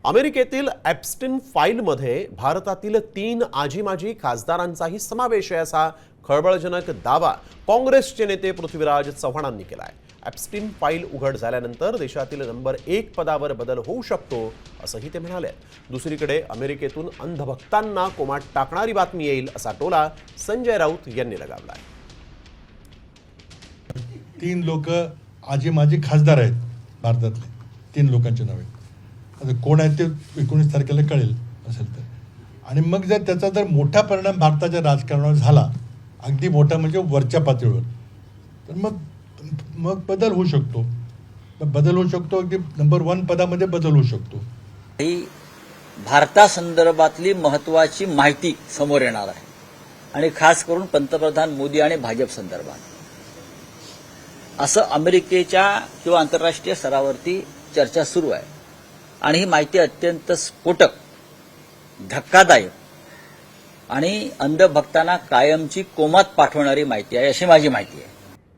अमेरिकेतील एप्स्टीन फाईलमध्ये भारतातील 3 आजी-माजी खासदारांचाही समावेश आहे असा खळबळजनक दावा काँग्रेसचे नेते पृथ्वीराज चव्हाणांनी केला आहे। एप्स्टीन फाईल उघड झाल्यानंतर देशातील नंबर 1 पदावर बदल होऊ शकतो असंही ते म्हणाले। दुसरीकडे अमेरिकेतून अंधभक्तांना कोमात टाकणारी बातमी येईल असा टोला संजय राऊत यांनी लगावला आहे। 3 लोक आजी-माजी खासदार आहेत भारतातले, 3 लोकांचे नावे। आता कोण आहेत ते 19 तारखेला कळेल असेल तर। आणि मग जर त्याचा जर मोठा परिणाम भारताच्या राजकारणावर झाला, अगदी मोठा म्हणजे वरच्या पातळीवर, तर मग बदल होऊ शकतो। बदल होऊ शकतो, अगदी नंबर 1 पदामध्ये बदल होऊ शकतो। ही भारतासंदर्भातली महत्त्वाची माहिती समोर येणार आहे आणि खास करून पंतप्रधान मोदी आणि भाजप संदर्भात असं अमेरिकेच्या किंवा आंतरराष्ट्रीय स्तरावरती चर्चा सुरू आहे। आणि ही माहिती अत्यंत स्फोटक, धक्कादायक आणि अंधभक्तांना कायमची कोमात पाठवणारी माहिती आहे अशी माझी माहिती आहे।